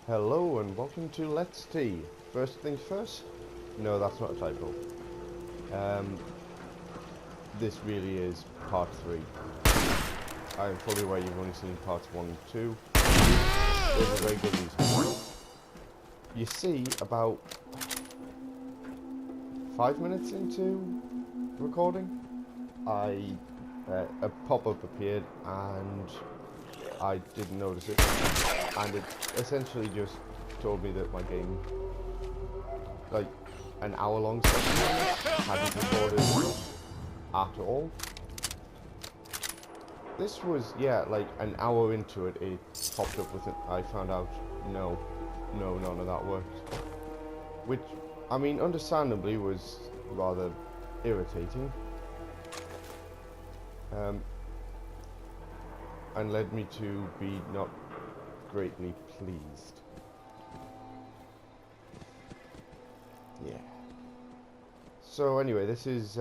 Hello and welcome to Let's Tea. First things first, no, that's not a typo. This really is part 3. I am fully aware you've only seen parts 1 and 2. There's a very good reason. You see, about 5 minutes into recording, a pop-up appeared and I didn't notice it, and it essentially just told me that my game, like an hour-long session, hadn't recorded at all. This was, yeah, like an hour into it, it popped up with it. I found out, no, none of that worked. Which, I mean, understandably was rather irritating. And led me to be not greatly pleased. Yeah. So anyway, this is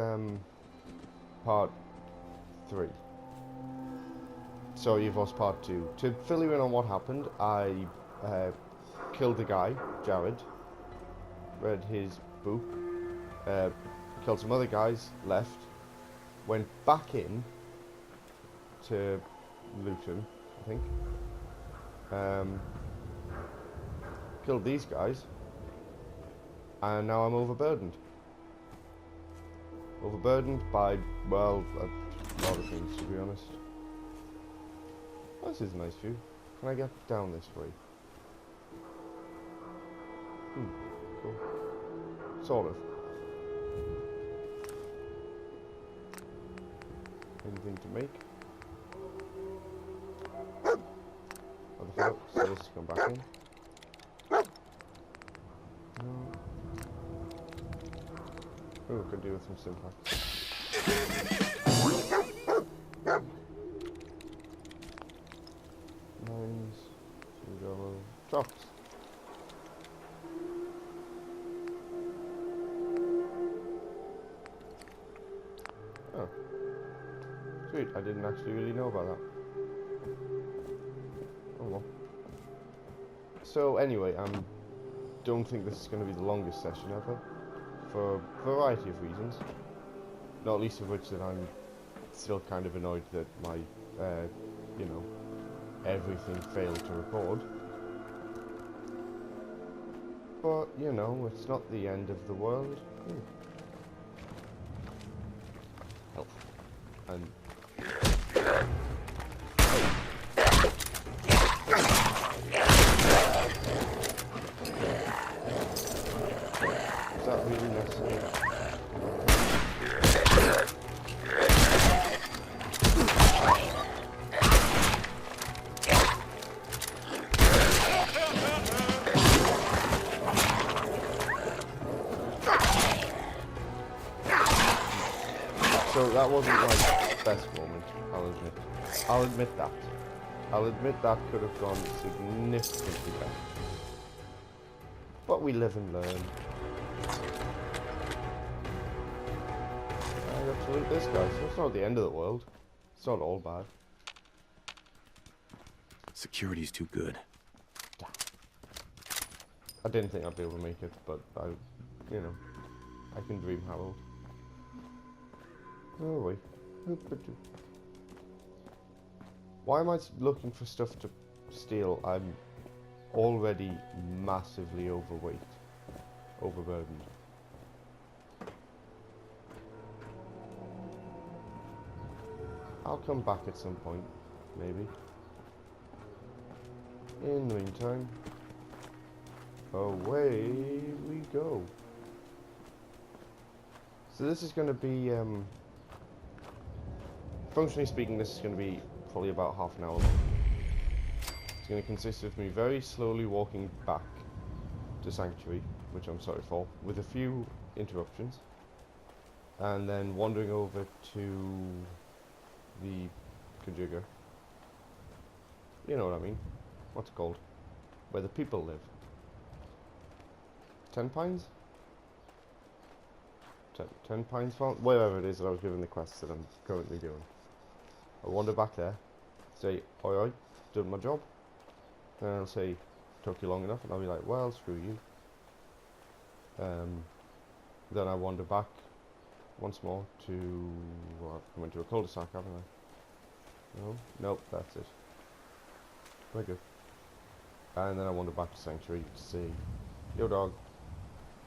part 3. So you've lost part 2. To fill you in on what happened, I killed the guy, Jared, read his book, killed some other guys, left, went back in to Luton, I think. Killed these guys, and now I'm overburdened. Overburdened by, well, a lot of things, to be honest. Oh, this is a nice view. Can I get down this way? Cool. Sort of. Anything to make? What the fuck? So this has come back in. No. Oh, could do with some syntax. Lines. Drops. Oh. Sweet, I didn't actually really know about that. Oh well. So anyway, don't think this is going to be the longest session ever, for a variety of reasons. Not least of which that I'm still kind of annoyed that my, you know, everything failed to record. But, you know, it's not the end of the world. Help. And... Is that really necessary? So that wasn't my best moment, I'll admit. I'll admit that. I'll admit that could have gone significantly better. But we live and learn. I got to loot this guy, so it's not the end of the world. It's not all bad. Security's too good. Damn. I didn't think I'd be able to make it, but you know, I can dream, Harold. Oh wait. Why am I looking for stuff to steal? I'm already massively overweight. Overburdened. I'll come back at some point, maybe. In the meantime, away we go. So this is going to be, functionally speaking, this is going to be probably about half an hour long. It's going to consist of me very slowly walking back to Sanctuary, which I'm sorry for, with a few interruptions, and then wandering over to the Kajuga. You know what I mean. What's it called? Where the people live. 10 Pines? 10 Pines Farm? Wherever it is that I was given the quests that I'm currently doing. I'll wander back there, say, oi oi, done my job. Then I'll say, took you long enough, and I'll be like, well, screw you. Then I wander back once more to, well, I've come into a cul-de-sac, haven't I? No? Nope, that's it. Very good. And then I wander back to Sanctuary to say, yo dog,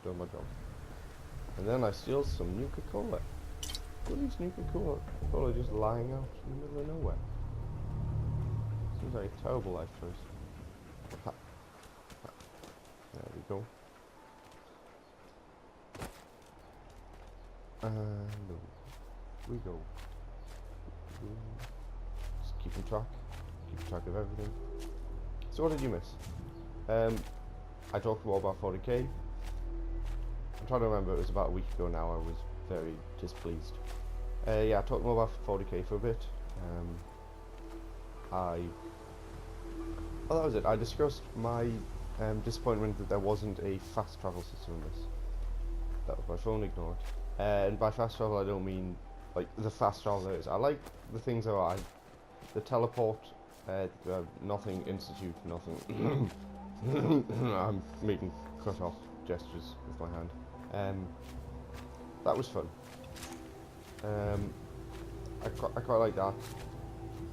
doing my job. And then I steal some Nuka-Cola. What is Nuka-Cola just lying out in the middle of nowhere? Seems like a terrible life choice. Ha. Ha. There we go. And we go. Just keeping track of everything. So what did you miss? I talked more about 40k. I'm trying to remember, it was about a week ago now. I was very displeased. Yeah, I talked more about 40k for a bit. Well, that was it. I discussed my disappointment that there wasn't a fast travel system in this. That was my phone ignored. And by fast travel, I don't mean like the fast travel there is. I like the things that are the teleport, nothing institute, nothing. I'm making cut off gestures with my hand. That was fun. I quite like that,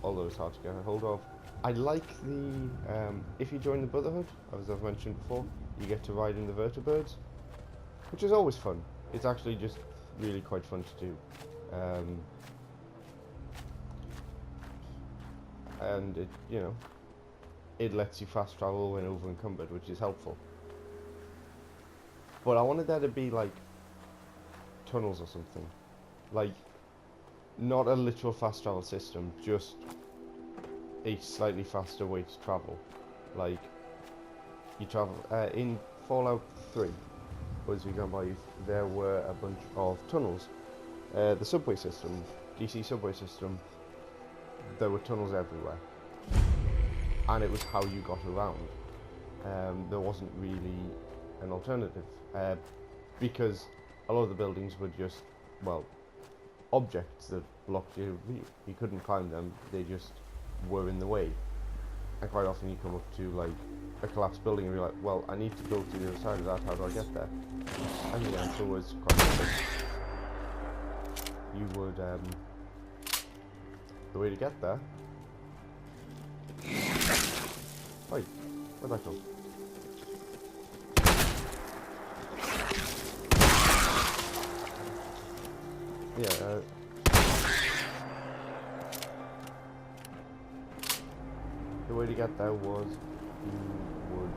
although it's hard to get a hold of. I like the if you join the Brotherhood, as I've mentioned before, you get to ride in the vertibirds, which is always fun. It's actually just really quite fun to do. And it, you know, it lets you fast travel when over encumbered, which is helpful. But I wanted there to be like tunnels or something, like not a literal fast travel system, just a slightly faster way to travel. Like you travel in Fallout 3, as we gone by, there were a bunch of tunnels. The subway system, DC subway system, there were tunnels everywhere, and it was how you got around. There wasn't really an alternative, because a lot of the buildings were just, well, objects that blocked your view. You couldn't climb them, they just were in the way. And quite often you come up to like a collapsed building and be like, well, I need to go to the other side of that, how do I get there? And the answer was quite simple. You would, the way to get there... Wait, where'd that go? Yeah, the way to get there was you would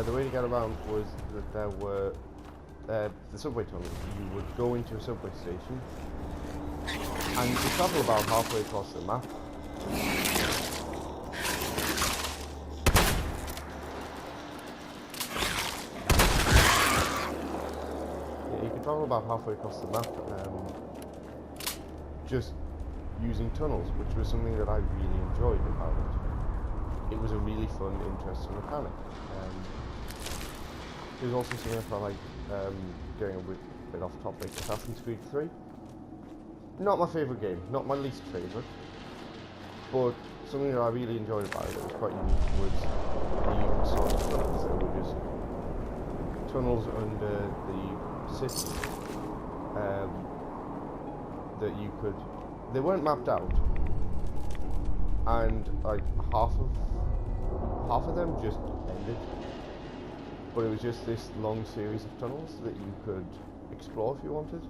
the way to get around was that there were the subway tunnels. You would go into a subway station and you could travel about halfway across the map. Travel about halfway across the map, just using tunnels, which was something that I really enjoyed about it. It was a really fun, interesting mechanic. It was also something I felt like, going a bit off topic, Assassin's Creed 3. Not my favourite game, not my least favourite, but something that I really enjoyed about it, that was quite unique, was the sort of tunnels. There were just tunnels under the city that you could, they weren't mapped out, and like half of them just ended, but it was just this long series of tunnels that you could explore if you wanted,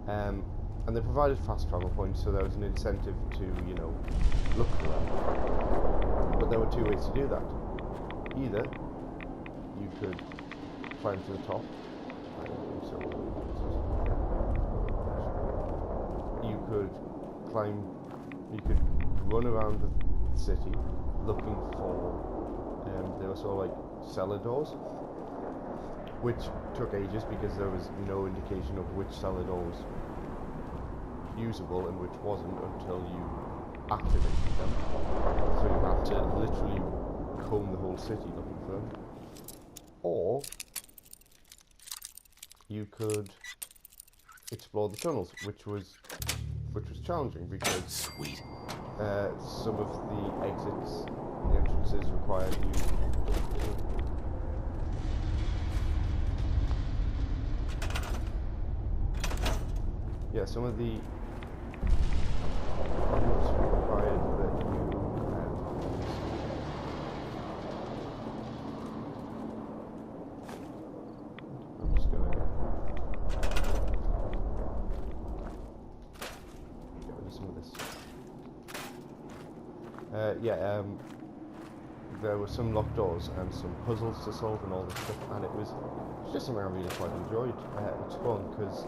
and they provided fast travel points, so there was an incentive to, you know, look for them. But there were two ways to do that. Either you could climb to the top, you could climb, you could run around the city looking for, there were sort of like cellar doors, which took ages because there was no indication of which cellar door was usable and which wasn't until you activated them. So you had to literally comb the whole city looking for them. Or you could explore the tunnels, which which was challenging because Sweet. some of the exits, the entrances required you. Yeah, some of the routes required that you. I'm just gonna get rid of some of this. There were some locked doors and some puzzles to solve and all this stuff, and it was just something I really quite enjoyed exploring because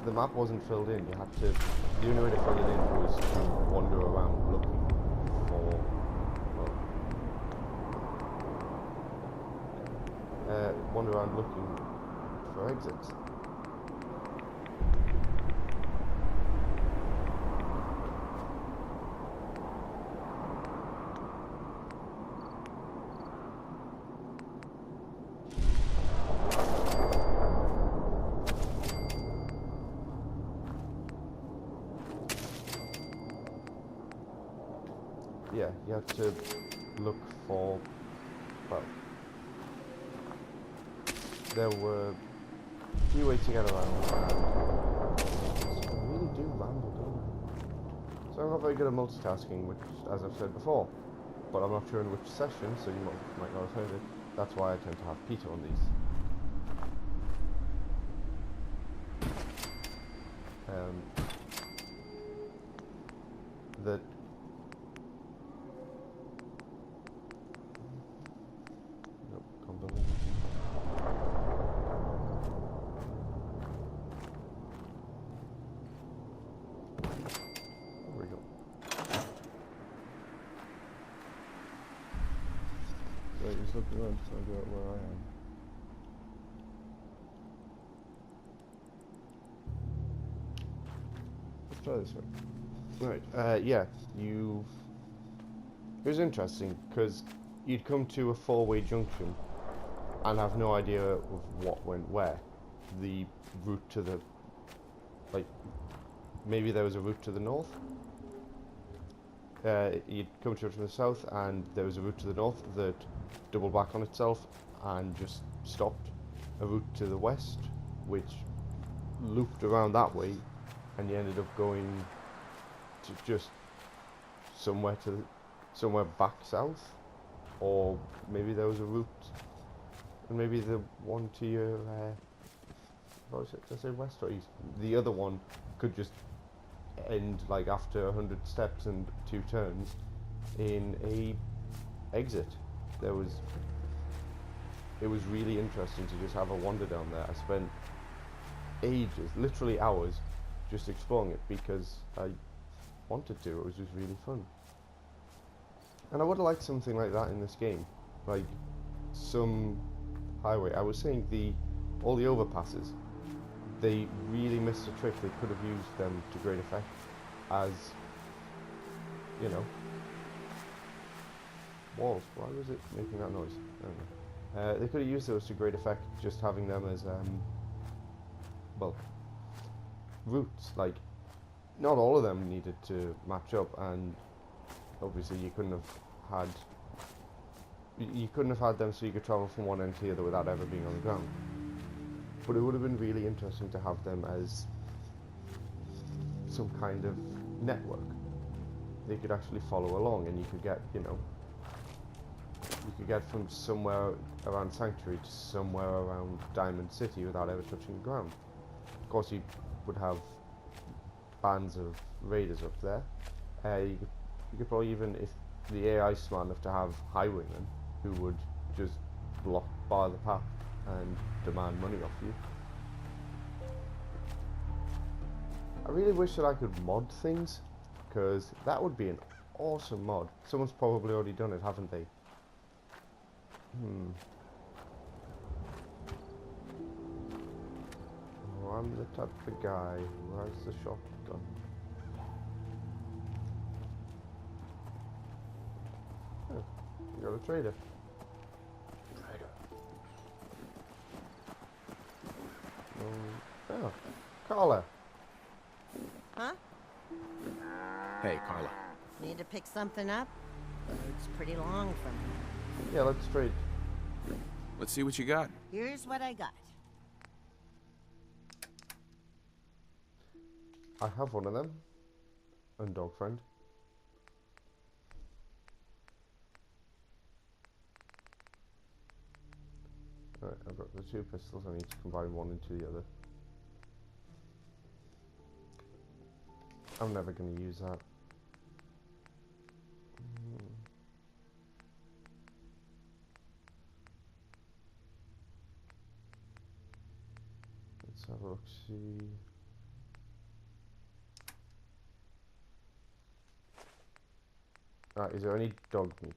the map wasn't filled in. You had to, the only way to fill it in was to wander around looking for, wander around looking for exits. Yeah, you have to look for, well, there were a few ways to get around, and I really do ramble, don't I? So I'm not very good at multitasking, which, as I've said before, but I'm not sure in which session, so you might not have heard it. That's why I tend to have Peter on these. That nope, can't believe it. There we go. So just looking around to find out where I am. Let's try this one. Right, yeah, it was interesting, because you'd come to a four-way junction and have no idea of what went where. The route to the, like, maybe there was a route to the north. You'd come to it from the south and there was a route to the north that doubled back on itself and just stopped. A route to the west, which looped around that way, and you ended up going to just somewhere back south, or maybe there was a route, and maybe the one to your what was it? Did I say west or east? The other one could just end like after 100 steps and 2 turns in a exit. It was really interesting to just have a wander down there. I spent ages, literally hours, just exploring it because I wanted to. It was just really fun. And I would have liked something like that in this game, like some highway. I was saying all the overpasses, they really missed a trick. They could have used them to great effect as, you know, walls. Why was it making that noise? I don't know. They could have used those to great effect, just having them as well, routes. Like, not all of them needed to match up, and obviously you couldn't have had them so you could travel from one end to the other without ever being on the ground. But it would have been really interesting to have them as some kind of network. They could actually follow along, and you could get, you know, from somewhere around Sanctuary to somewhere around Diamond City without ever touching the ground. Of course, you would have bands of raiders up there. You could probably, even if the AI's smart enough to have highwaymen who would just bar the path and demand money off you. I really wish that I could mod things, because that would be an awesome mod. Someone's probably already done it, haven't they? Oh, I'm the type of guy who has the shotgun. Oh, you got a trader. Oh, Carla. Hey, Carla. Need to pick something up? It's pretty long from here. Yeah, let's trade. Let's see what you got. Here's what I got. I have one of them. And dog friend. Right, I've got the two pistols. I need to combine one into the other. I'm never going to use that. Let's have a look, see. Is there any dog meat?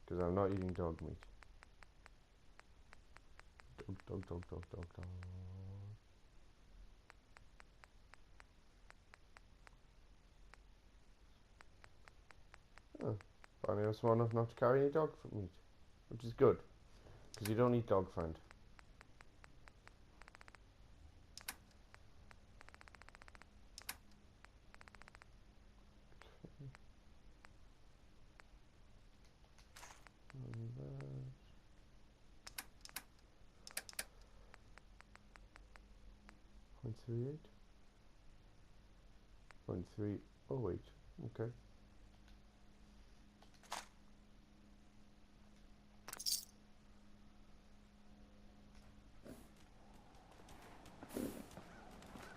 Because I'm not eating dog meat. Dog. Oh, finally I'm smart enough not to carry any dog meat, which is good, because you don't eat dog friend. .38. 0.308. Okay.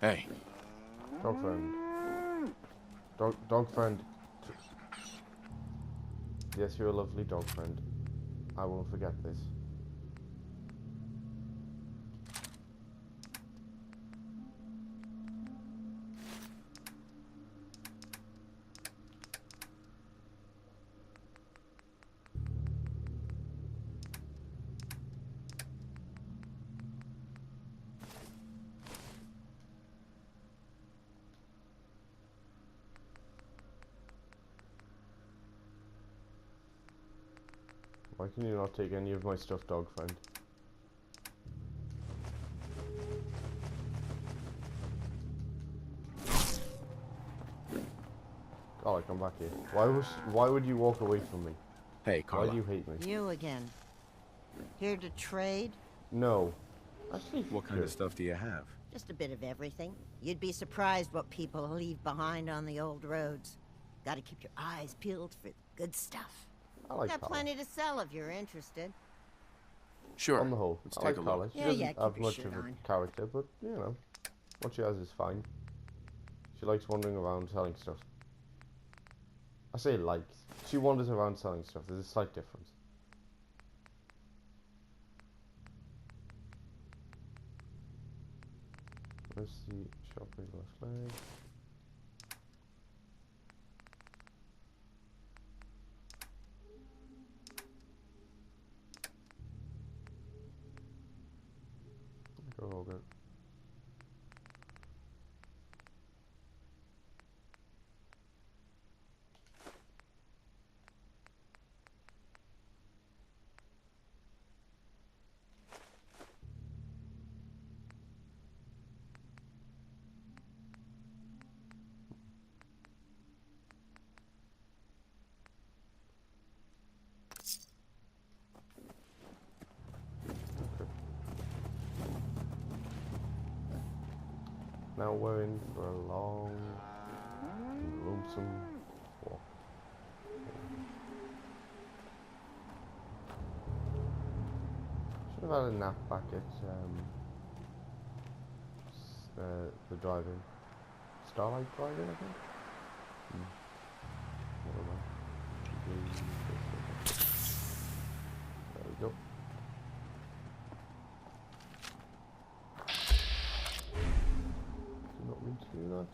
Hey. Dog friend. Dog friend. Yes, you're a lovely dog friend. I won't forget this. Why can you not take any of my stuffed dog friend? Oh, come back here. Why would you walk away from me? Hey, Carla. Why do you hate me? You again. Here to trade? No. Actually, What kind of stuff do you have? Just a bit of everything. You'd be surprised what people leave behind on the old roads. Gotta keep your eyes peeled for the good stuff. I like Got Carla. plenty to sell if you're interested. Sure. On the whole, Let's I take like a Carla. look. She Yeah, doesn't keep have your much shirt of a on. character, but you know, what she has is fine. She likes wandering around selling stuff. I say likes. She wanders around selling stuff. There's a slight difference. Where's the shop with the flag? Go. Now we're in for a long and lonesome walk. Should have had a nap back at the drive-in. Starlight Drive-in, I think? Never mind. There we go. Did not mean to do that.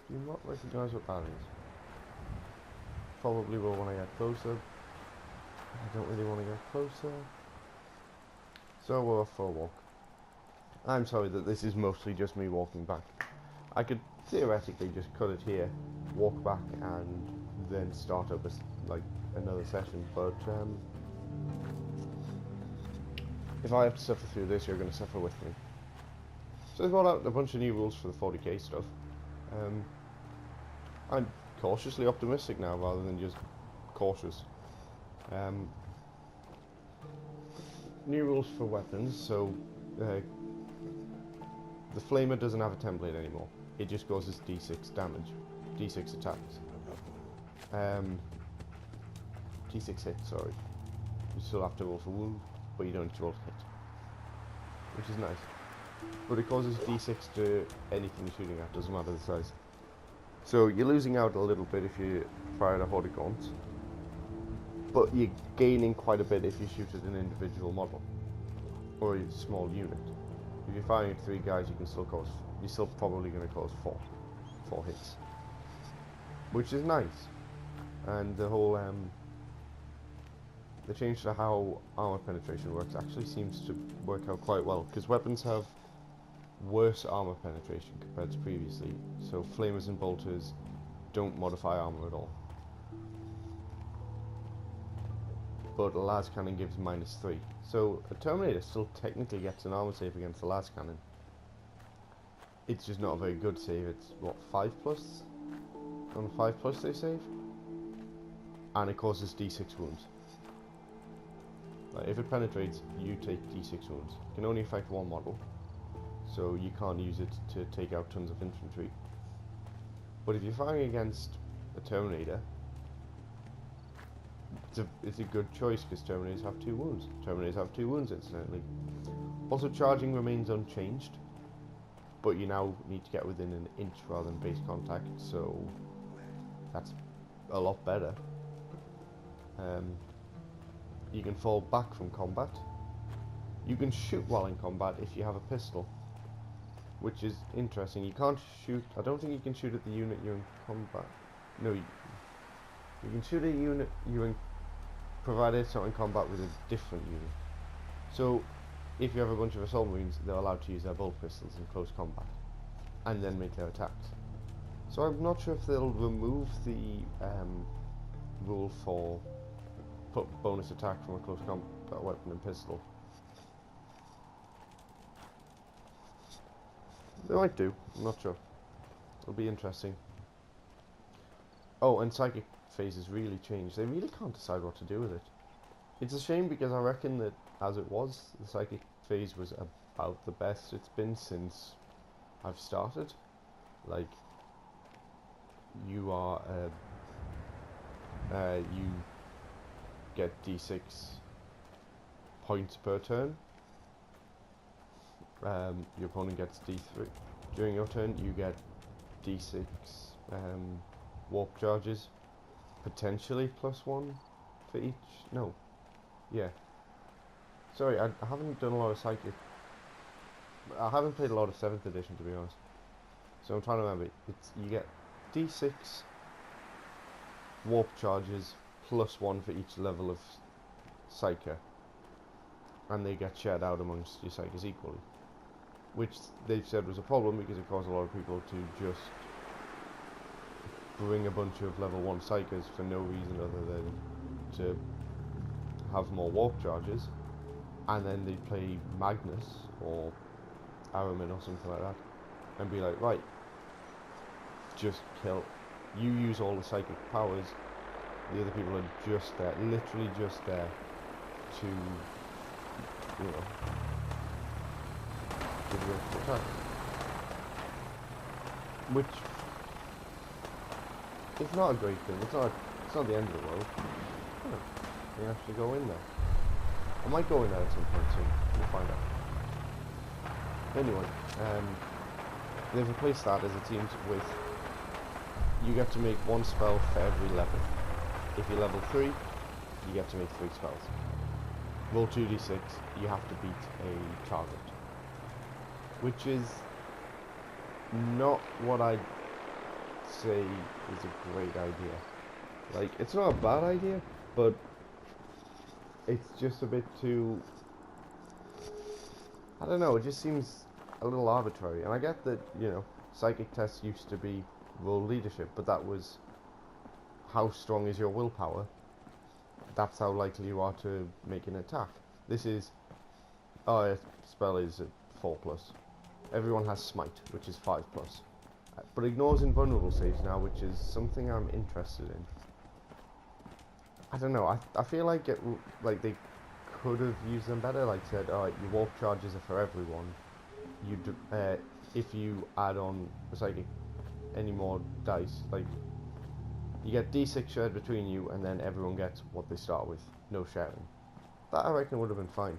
Do you not recognise what that is? Probably will when I get closer. I don't really want to get closer. So we're off for a walk. I'm sorry that this is mostly just me walking back. I could theoretically just cut it here, walk back, and then start up like another session. But if I have to suffer through this, you're going to suffer with me. So they've brought out a bunch of new rules for the 40k stuff. I'm cautiously optimistic now rather than just cautious. New rules for weapons, so the flamer doesn't have a template anymore. It just goes as d6 damage, d6 attacks. D6 hits, sorry. You still have to roll for wound, but you don't need to roll to hit. Which is nice. But it causes d6 to anything you're shooting at, doesn't matter the size. So you're losing out a little bit if you fire a horde gaunt, but you're gaining quite a bit if you shoot at an individual model or a small unit. If you're firing at 3 guys, you can still cause. You're still probably going to cause 4 hits, which is nice. And the whole the change to how armor penetration works actually seems to work out quite well, because weapons have worse armor penetration compared to previously. So flamers and bolters don't modify armor at all, but a las cannon gives -3. So a Terminator still technically gets an armor save against the las cannon. It's just not a very good save. It's what, 5+? On 5+ they save, and it causes d6 wounds. Like, if it penetrates, you take d6 wounds. It can only affect one model, so you can't use it to take out tons of infantry. But if you're firing against a Terminator, it's a good choice, because Terminators have 2 wounds. Terminators have 2 wounds, incidentally. Also, charging remains unchanged, but you now need to get within an inch rather than base contact, so that's a lot better. You can fall back from combat. You can shoot while in combat if you have a pistol, which is interesting. You can't shoot. I don't think you can shoot at the unit you're in combat. No, you can shoot at a unit you're in, provided it's not in combat with a different unit. So, if you have a bunch of assault marines, they're allowed to use their bolt pistols in close combat, and then make their attacks. So I'm not sure if they'll remove the rule for put bonus attack from a close combat weapon and pistol. They might do, I'm not sure. It'll be interesting. Oh, and psychic phases really changed. They really can't decide what to do with it. It's a shame, because I reckon that as it was, the psychic phase was about the best it's been since I've started. Like, you are you get d6 points per turn. Your opponent gets d3 during your turn. You get d6 warp charges, potentially +1 for each. No, yeah. Sorry, I haven't done a lot of psychic. I haven't played a lot of 7th edition, to be honest. So I'm trying to remember. You get d6 warp charges +1 for each level of psyker, and they get shared out amongst your psykers equally, which they've said was a problem because it caused a lot of people to just bring a bunch of level 1 psykers for no reason other than to have more warp charges, and then they'd play Magnus or Aramin or something like that and be like, right, just kill. You use all the psychic powers, the other people are just there, literally just there to, you know, give you extra attack. Which is not a great thing. It's not the end of the world. You actually go in there. I might go in there at some point soon. We'll find out. Anyway, they've replaced that, as it seems, with you get to make 1 spell for every level. If you're level 3, you get to make 3 spells. Roll 2d6, you have to beat a target. Which is not what I'd say is a great idea. Like, it's not a bad idea, but it's just a bit too, I don't know, it just seems a little arbitrary. And I get that, you know, psychic tests used to be roll leadership, but that was how strong is your willpower. That's how likely you are to make an attack. This is, oh, a spell is at 4+. everyone has smite, which is 5+. But ignores invulnerable saves now, which is something I'm interested in. I don't know, I feel like they could have used them better, like said, alright, your warp charges are for everyone. If you add on psychic any more dice, like you get D6 shared between you, and then everyone gets what they start with, no sharing. That I reckon would have been fine.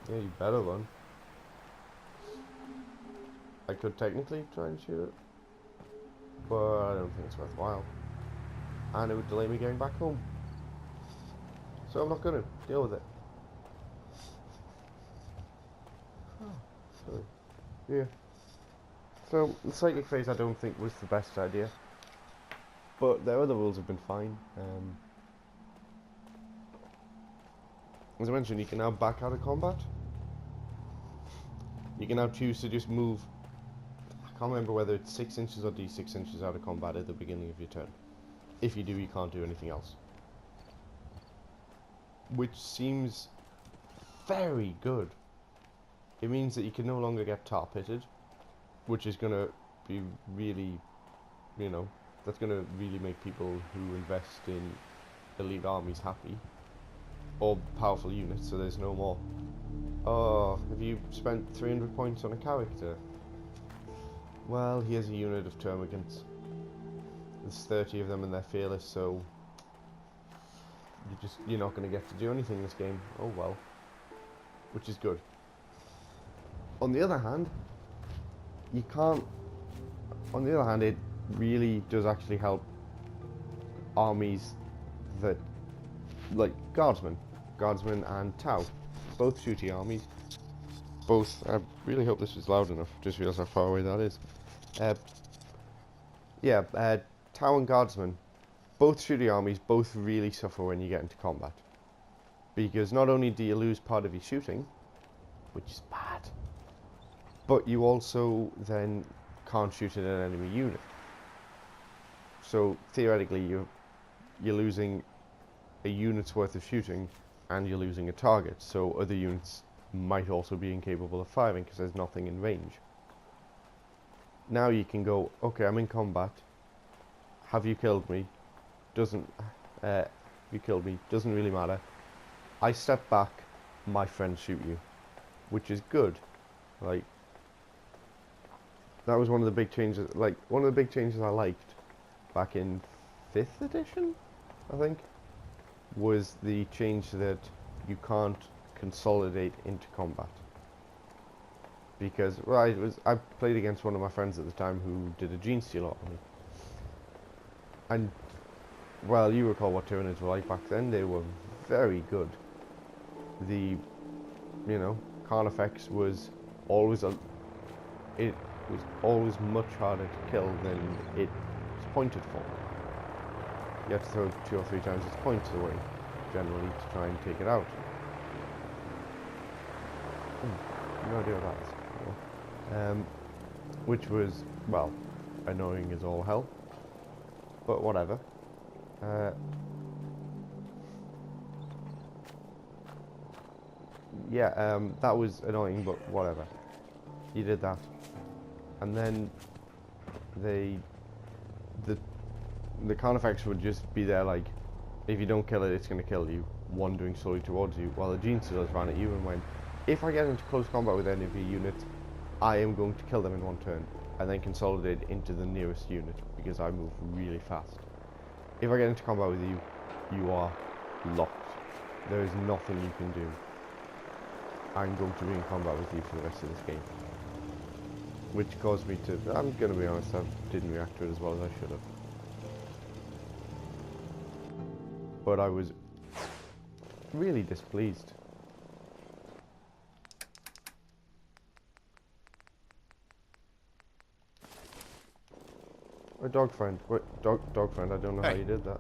Yeah, you better run. I could technically try and shoot it, but I don't think it's worthwhile. And it would delay me getting back home. So I'm not going to deal with it. Oh, yeah. So the psychic phase I don't think was the best idea, but their other rules have been fine. As I mentioned, you can now back out of combat. You can now choose to just move. I can't remember whether it's 6 inches or D6 inches out of combat at the beginning of your turn. If you do, you can't do anything else. Which seems very good. It means that you can no longer get tar pitted, which is going to be really, you know, that's going to really make people who invest in elite armies happy. Or powerful units, so there's no more. Oh, have you spent 300 points on a character? Well, here's a unit of termagants. There's 30 of them and they're fearless, so you're not going to get to do anything in this game. Oh well. Which is good. On the other hand, it really does actually help armies that, like guardsmen and Tau, both shooty armies. Both, I really hope this is loud enough, just realised how far away that is. Tau and guardsmen, both shooty armies, both really suffer when you get into combat. Because not only do you lose part of your shooting, which is bad, but you also then can't shoot at an enemy unit. So theoretically you're losing a unit's worth of shooting and you're losing a target, so other units might also be incapable of firing because there's nothing in range. Now you can go, okay, I'm in combat, have you killed me? Doesn't really matter. I step back, my friends shoot you, which is good. Like, that was one of the big changes, I liked back in 5th edition, I think, was the change that you can't consolidate into combat. Because, well, I played against one of my friends at the time who did a gene steal on me. And, well, you recall what Tyranids were like back then, they were very good. The, you know, Carnifex was always it was always much harder to kill than it was pointed for. You have to throw 2 or 3 times its points away, generally, to try and take it out. No idea what that is. Which was, well, annoying as all hell. But whatever. That was annoying, but whatever. You did that. And then the Carnifex would just be there like, if you don't kill it, it's going to kill you, wandering slowly towards you, while the Gene Stealers ran at you and went, if I get into close combat with any of your units, I am going to kill them in one turn, and then consolidate into the nearest unit, because I move really fast. If I get into combat with you, you are locked. There is nothing you can do. I'm going to be in combat with you for the rest of this game. Which caused me to, I'm going to be honest, I didn't react to it as well as I should have. But I was really displeased. A dog friend. Wait, dog friend, I don't know how you did that.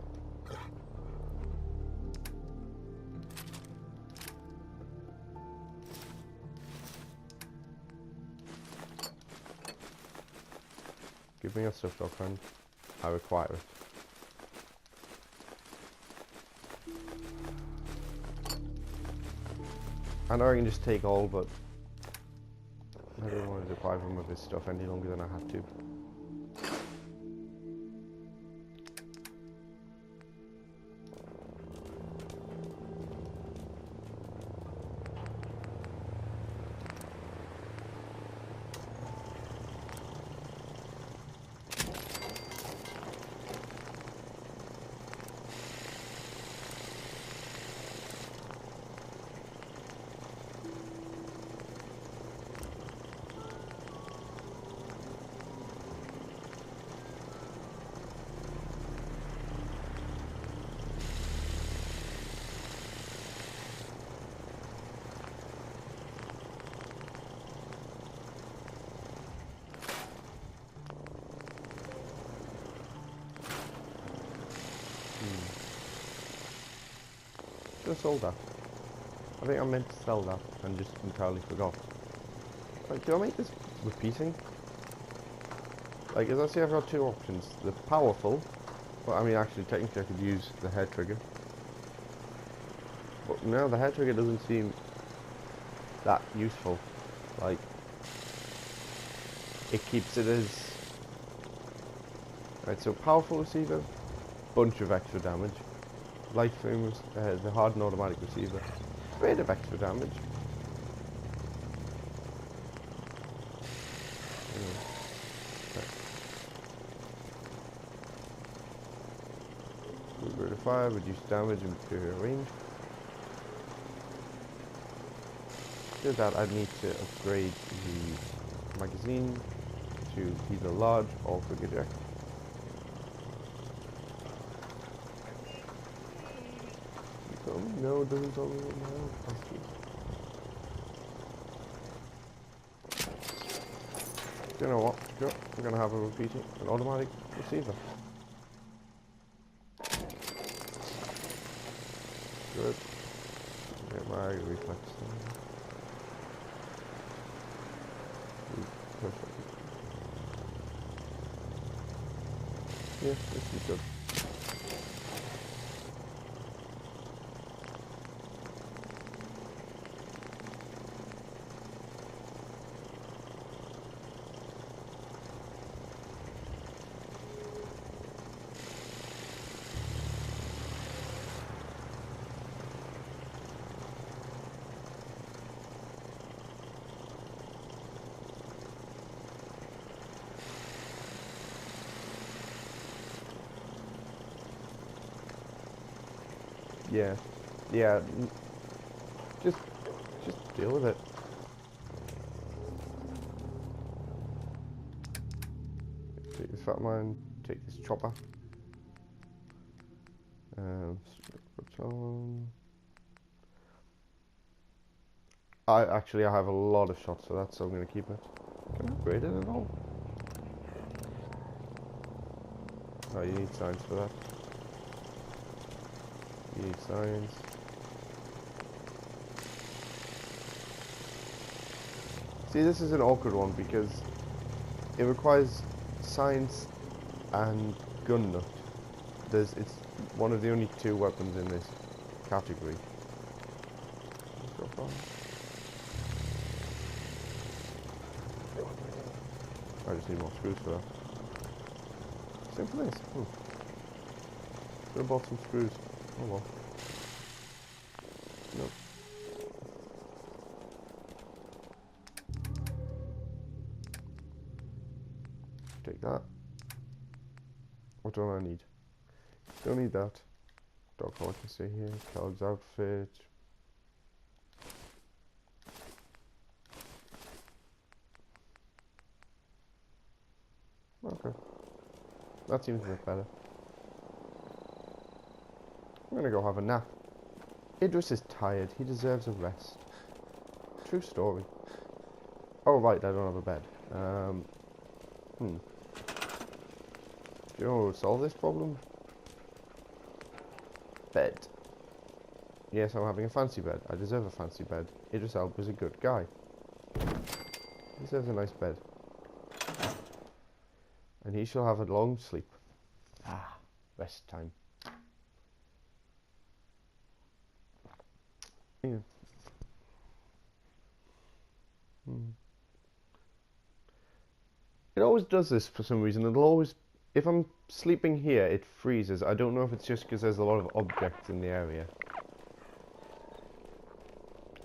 Give me your stuff, dog friend. I require it. I know I can just take all, but I don't want to deprive him of his stuff any longer than I have to. Should have sold that. I think I meant to sell that and just entirely forgot. Like, do I make this repeating? Like, as I say, I've got two options. The powerful, but I mean, actually, technically, I could use the hair trigger. But no, the hair trigger doesn't seem that useful. Like, it keeps it as... Right, so powerful receiver, bunch of extra damage. Light frame, the hardened automatic receiver, bit of extra damage. Rate of fire, reduce damage and superior range. To do that, I'd need to upgrade the magazine to either large or quick eject. No, it doesn't tell me what my own cost is. You know what? Sure, we're gonna have a repeating, an automatic receiver. Good. Get my reflex. Perfect. Yeah, this is good. Yeah, yeah. Just deal with it. Take this fat mine. Take this chopper. Baton. I have a lot of shots for that, so I'm gonna keep it. Can I upgrade it at all? Oh, you need signs for that. You need signs. See, this is an awkward one because it requires science and gun nut. It's one of the only two weapons in this category. I just need more screws for that. Same for this. Should have bought some screws. Oh well. Nope. Take that. What do I need? Don't need that. Dog collar can stay here. Kellogg's outfit. Okay. That seems a bit better. I'm gonna go have a nap. Idris is tired. He deserves a rest. True story. Oh right, I don't have a bed. Do you know what would solve this problem? Bed. Yes, I'm having a fancy bed. I deserve a fancy bed. Idris Elba's a good guy. He deserves a nice bed. And he shall have a long sleep. rest time. Yeah. It always does this for some reason. It'll always, if I'm sleeping here, it freezes. I don't know if it's just because there's a lot of objects in the area.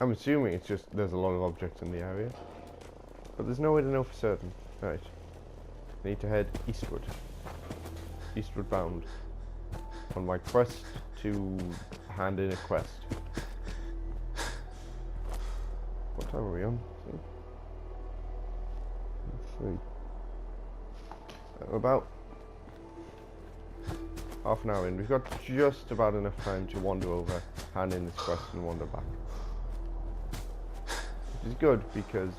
I'm assuming it's just there's a lot of objects in the area. But there's no way to know for certain. Right. I need to head eastward. Eastward bound. On my quest to hand in a quest. What time are we on? 3. About half an hour in. We've got just about enough time to wander over, hand in this quest and wander back. Which is good because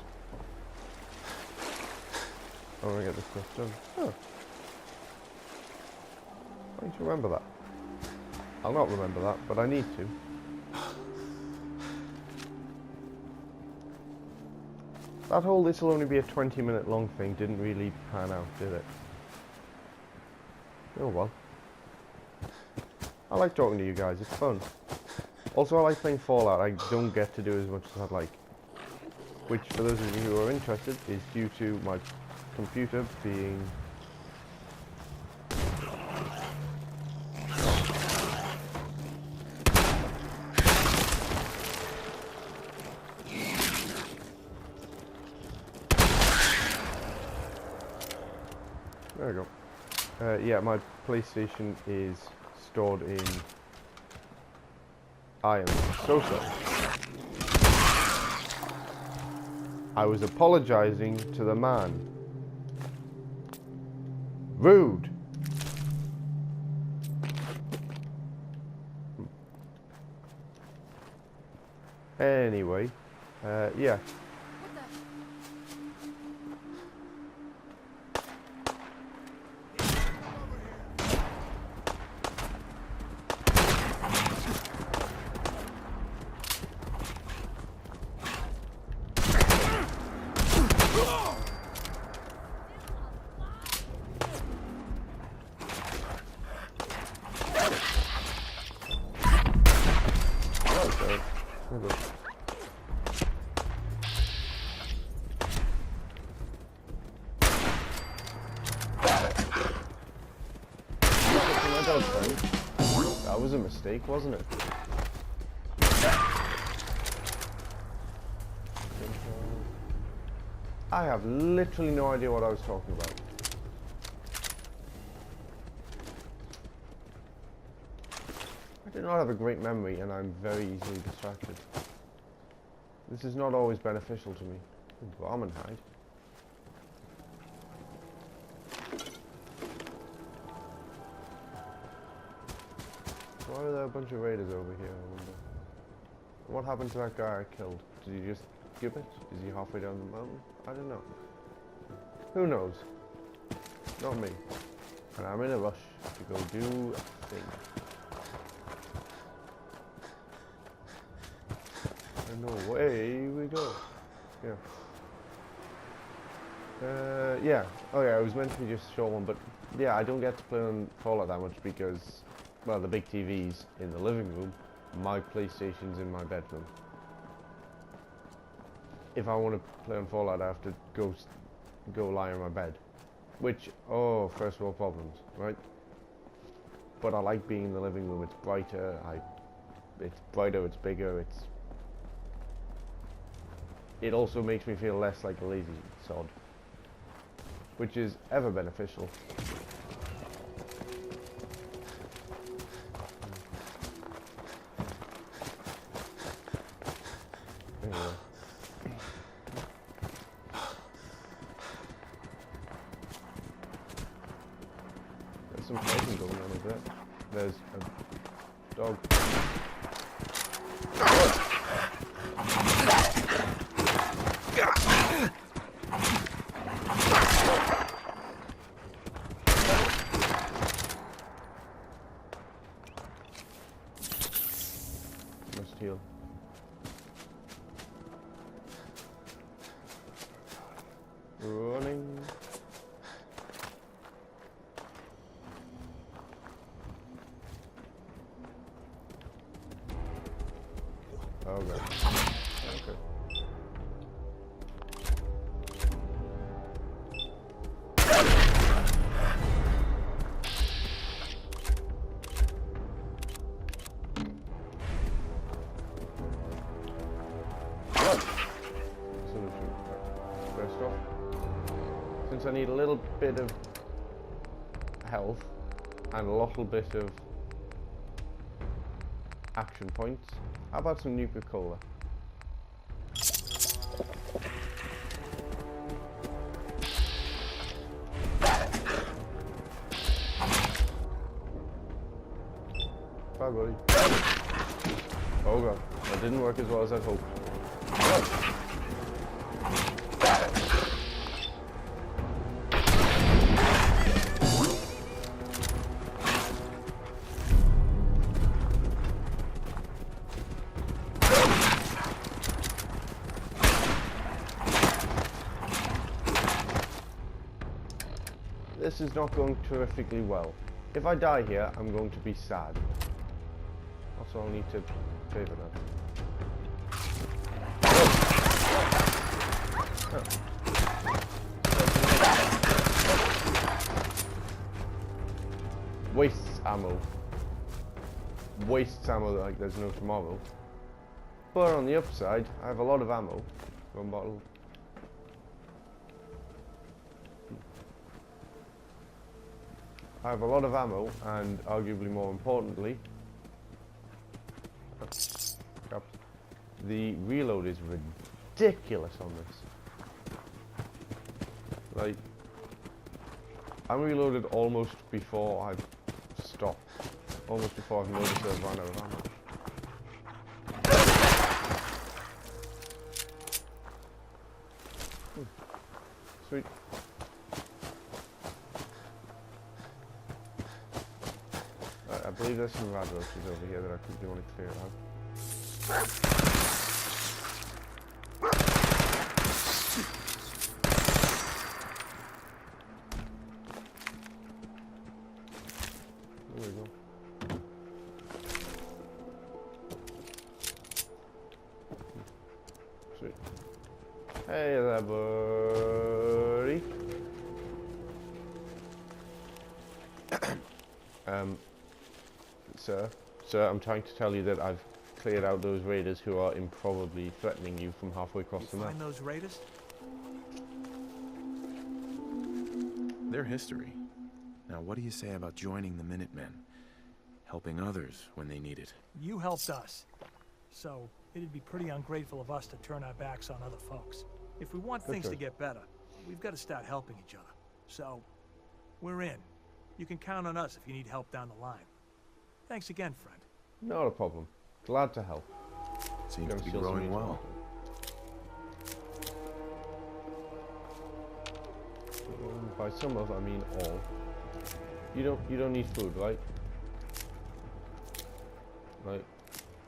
I want to get this quest done. Oh. I need to remember that. I'll not remember that, but I need to. That whole this will only be a 20-minute long thing didn't really pan out, did it? Oh well. I like talking to you guys, it's fun. Also I like playing Fallout, I don't get to do as much as I'd like. Which, for those of you who are interested, is due to my computer being... There we go. Yeah, my PlayStation is stored in... I am so sorry. I was apologizing to the man. Rude! Anyway, yeah. That was a mistake, wasn't it? I have literally no idea what I was talking about. I do not have a great memory and I'm very easily distracted. This is not always beneficial to me. Ooh, almond hide. Why are there a bunch of raiders over here, I wonder? What happened to that guy I killed? Did he just skip it? Is he halfway down the mountain? I don't know. Who knows? Not me. And I'm in a rush to go do a thing. And away we go. Yeah. Yeah. Oh yeah, it was meant to be just a short one, but yeah, I don't get to play on Fallout that much because, well, the big TV's in the living room, my PlayStation's in my bedroom. If I want to play on Fallout, I have to go lie in my bed. Which, oh, first world problems, right? But I like being in the living room. It's brighter. It's brighter. It's bigger. It also makes me feel less like a lazy sod, which is ever beneficial. Anyway. There's some fighting going on a bit. There's a dog. Must heal. Running. Oh god. Okay. Solution. First off, since I need a little bit of health and a little bit of action points, how about some nuka cola? Bye, buddy. Oh god, that didn't work as well as I'd hoped. This is not going terrifically well. If I die here, I'm going to be sad. Also, I'll need to save it now. Oh. Wastes ammo. Wastes ammo like there's no tomorrow. But on the upside, I have a lot of ammo. One bottle. I have a lot of ammo, and arguably more importantly, the reload is ridiculous on this. Like, I'm reloaded almost before I've stopped. Almost before I've noticed I've run out of ammo. Sweet. I believe there's some rad roaches over here that I quickly want to clear out. There we go. Sweet. Hey there, buddy. Sir, I'm trying to tell you that I've cleared out those raiders who are improbably threatening you from halfway across the map. Find those raiders? Their history. Now, what do you say about joining the Minutemen? Helping others when they need it. You helped us. So, it'd be pretty ungrateful of us to turn our backs on other folks. If we want things to get better, we've got to start helping each other. So, we're in. You can count on us if you need help down the line. Thanks again, friend. Not a problem. Glad to help. Seems to be growing well. By some of, I mean all. You don't need food, right? Like,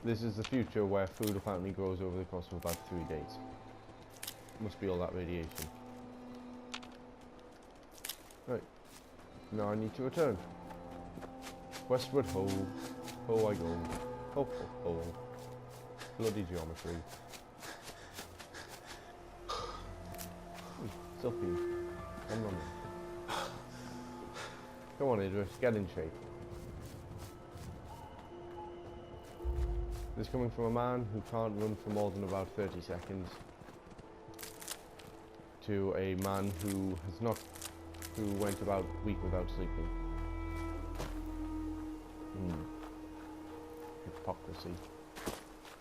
this is the future where food apparently grows over the course of about 3 days. Must be all that radiation. Right. Now I need to return. Westward ho. Ho I go. Ho ho ho. Bloody geometry. Suppy. Come on. Come on, Idris, get in shape. This is coming from a man who can't run for more than about 30 seconds to a man who went about a week without sleeping. Hypocrisy.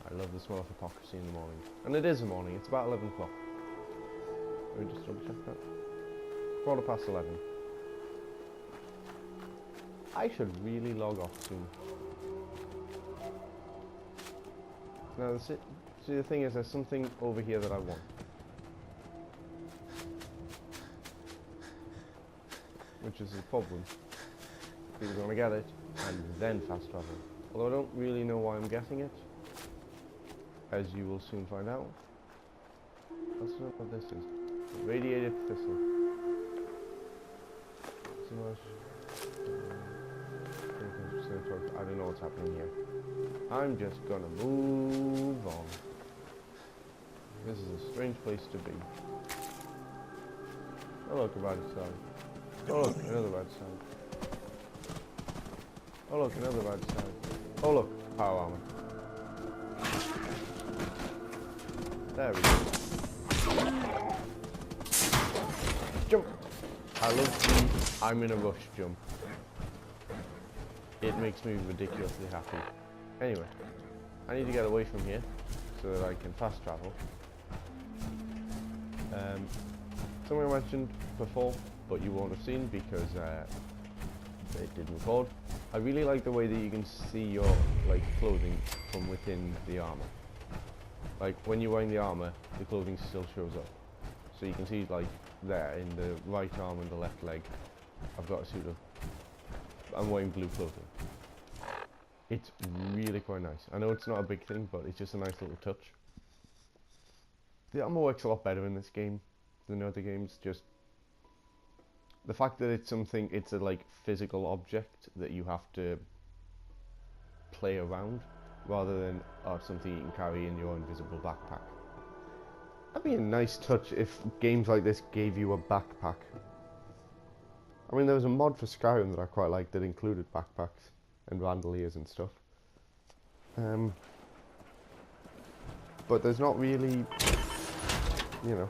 I love the smell of hypocrisy in the morning. And it is the morning, it's about 11 o'clock. Let me just double check that. 11:15. I should really log off soon. Now, see, the thing is, there's something over here that I want. Which is the problem. People are going to get it, and then fast travel. Although I don't really know why I'm getting it. As you will soon find out. That's not what this is. Radiated thistle. So much. so I don't know what's happening here. I'm just gonna move on. This is a strange place to be. Oh look, a red sign. Oh look, another red sign. Oh look, another red sign. Oh look, power armor. There we go. Jump! I love the I'm in a rush jump. It makes me ridiculously happy. Anyway, I need to get away from here so that I can fast travel. Something I mentioned before, but you won't have seen because it didn't record. I really like the way that you can see your clothing from within the armor. Like when you're wearing the armor, the clothing still shows up. So you can see there in the right arm and the left leg, I've got a suit of. I'm wearing blue clothing. It's really quite nice. I know it's not a big thing, but it's just a nice little touch. The armor works a lot better in this game than other games. Just the fact that it's a physical object that you have to play around, rather than something you can carry in your invisible backpack. That'd be a nice touch if games like this gave you a backpack. I mean, there was a mod for Skyrim that I quite liked that included backpacks and bandoliers and stuff. But there's not really, you know.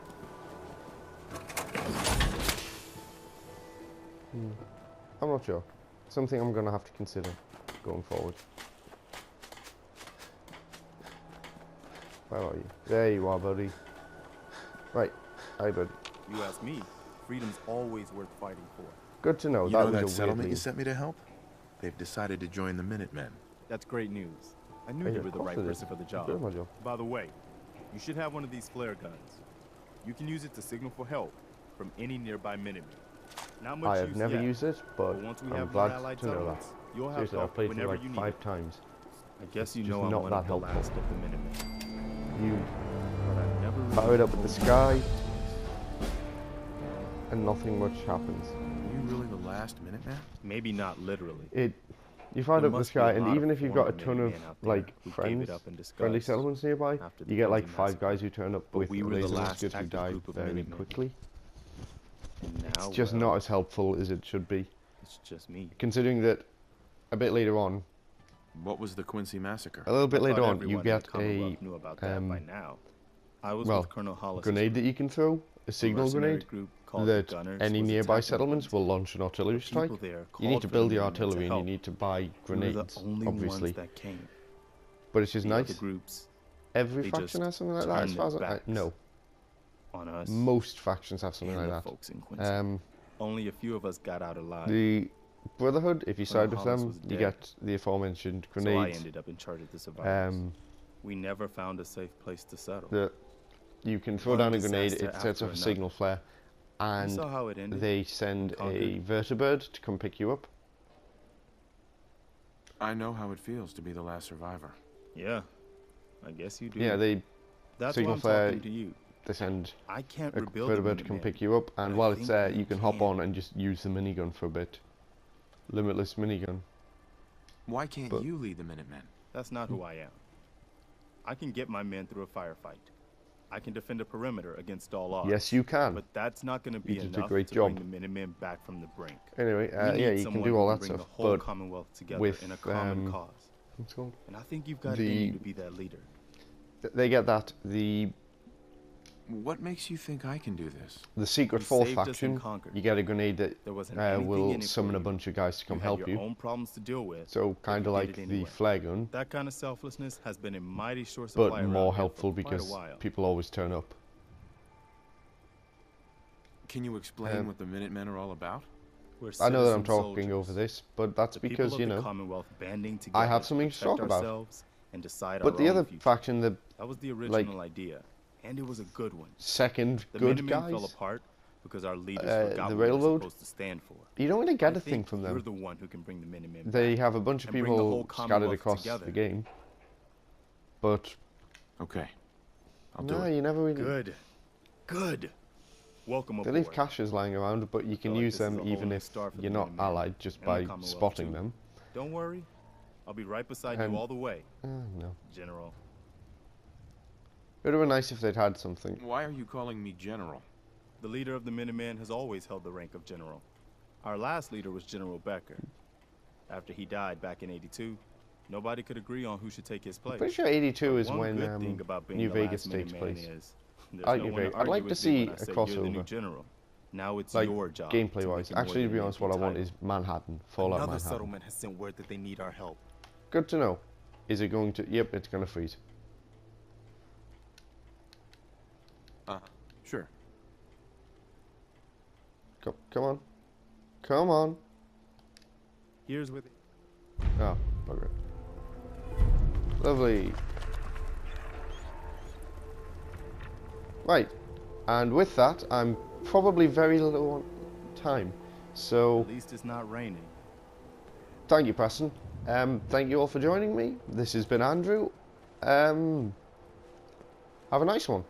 I'm not sure. Something I'm gonna have to consider going forward. Where are you? There you are, buddy. Right. Hi, buddy. You ask me, freedom's always worth fighting for. Good to know. You know that settlement you sent me to help? They've decided to join the Minutemen. That's great news. I knew you were the right person for the job. By the way, you should have one of these flare guns. You can use it to signal for help from any nearby Minutemen. Not much I have never used it, but once we I'm have glad allied to know that. You'll have Seriously, I've played it whenever you need 5 times. I guess you It's know I'm not one that of the helpful. last of the Minutemen. You But I've never fire it up in the sky, and nothing much happens. Are you really the last Minuteman? Maybe not literally. You fire it up in the must be a sky, and lot even of if you've got a former ton of Minutemen out there who gave friends, it up in disgust friendly settlements nearby, after the you get Volodanti 5 massacre. guys who turn up But with we were the laser last muskets who active die group of very Minutemen. quickly. And now, It's just not as helpful as it should be, it's just me. considering that a bit later on, What was the Quincy massacre? a little bit later Thought on, you everyone in get the Commonwealth knew about that by now. I was well, with Colonel Hollis' grenade that you can throw, a signal grenade, that any nearby settlements will launch an artillery strike. You need to build the artillery and you need to buy grenades, obviously. That came. But it's just The other nice. groups Every they faction just has something like that, as turned far as their I backs no. on us. Most factions have something and like the that. folks in Quincy. Only a few of us got out alive. The Brotherhood, if you side with Hollis them, was you dead. get the aforementioned So I grenades. ended up in charge of the survivors. Um, We never found a safe place to settle. that you can throw One down a grenade, disaster it sets off after a signal flare, You and saw how it ended. they send in a Concord? vertibird to come pick you up. I know how it feels to be the last survivor. Yeah, I guess you do. Yeah, they That's signal why I'm flare, talking to you. they send I can't a rebuild the vertibird to come Minutemen, pick you up, and but I while it's think there, we you can hop can. on and just use the minigun for a bit. Limitless minigun. Why can't But- you lead the Minutemen? That's not who I am. I can get my men through a firefight. I can defend a perimeter against all odds. Yes, you can. But that's not going to be You did a enough great to job. bring the Minutemen back from the brink. Anyway, We yeah, need you can someone do who all can that bring stuff, the whole but Commonwealth together with, in a common cause. what's it called? And I think you've got it The- in you to be that leader. They get that. The What makes you think I can do this? secret You fourth saved us in faction, Concord. you get a grenade that There wasn't anything in will it for summon a you. bunch of guys to come You had help your you. own problems to deal with. So but kind you of did like it the anyway. flare gun, That kind of selflessness has been a mighty short supply but around more here helpful for quite a because while. people always turn up. Can you explain Um, what the Minutemen are all about? We're I know that I'm citizen talking soldiers. over this, but that's The because, people you of the know, Commonwealth banding together have something to protect talk about. ourselves and decide but our the own other future. faction, the That was the original idea, and it was a good one. second The good Minutemen fell guys, apart because our leaders the forgot what railroad, we were supposed to stand for. you don't really get I a thing think from You're them. the one who can bring the Minutemen They back have a bunch of and bring the whole people scattered Commonwealth across together. the game, but Okay, I'll do no, it. you never really. Good. Good. Welcome They aboard. leave caches lying around, but you can feel like use this is them a whole even new if start for the you're not Minutemen allied just and the by Commonwealth, spotting too. them. Don't worry. I'll be right beside you all the way. No. General. It would have been nice if they'd had something. Why are you calling me General? The leader of the Minutemen has always held the rank of General. Our last leader was General Becker. After he died back in '82, nobody could agree on who should take his place. Pretty sure '82 is One when good thing about being New the Vegas last takes Minuteman place. is I there's like no New one Vegas. I'd like argue to with me see when I a say you're the new crossover. general. Now it's Like, your job. gameplay to wise. make it more Actually, to than be an honest, empty what I want title. is Manhattan. Fallout Another Manhattan. settlement has sent word that they need our help. Good to know. Is it going to... Yep, it's going to freeze. Sure. Come on. Come on. Here's with it. Oh, bugger it. Lovely. Right. And with that, I'm probably very low on time. So, At least it's not raining. thank you, Preston. Thank you all for joining me. This has been Andrew. Have a nice one.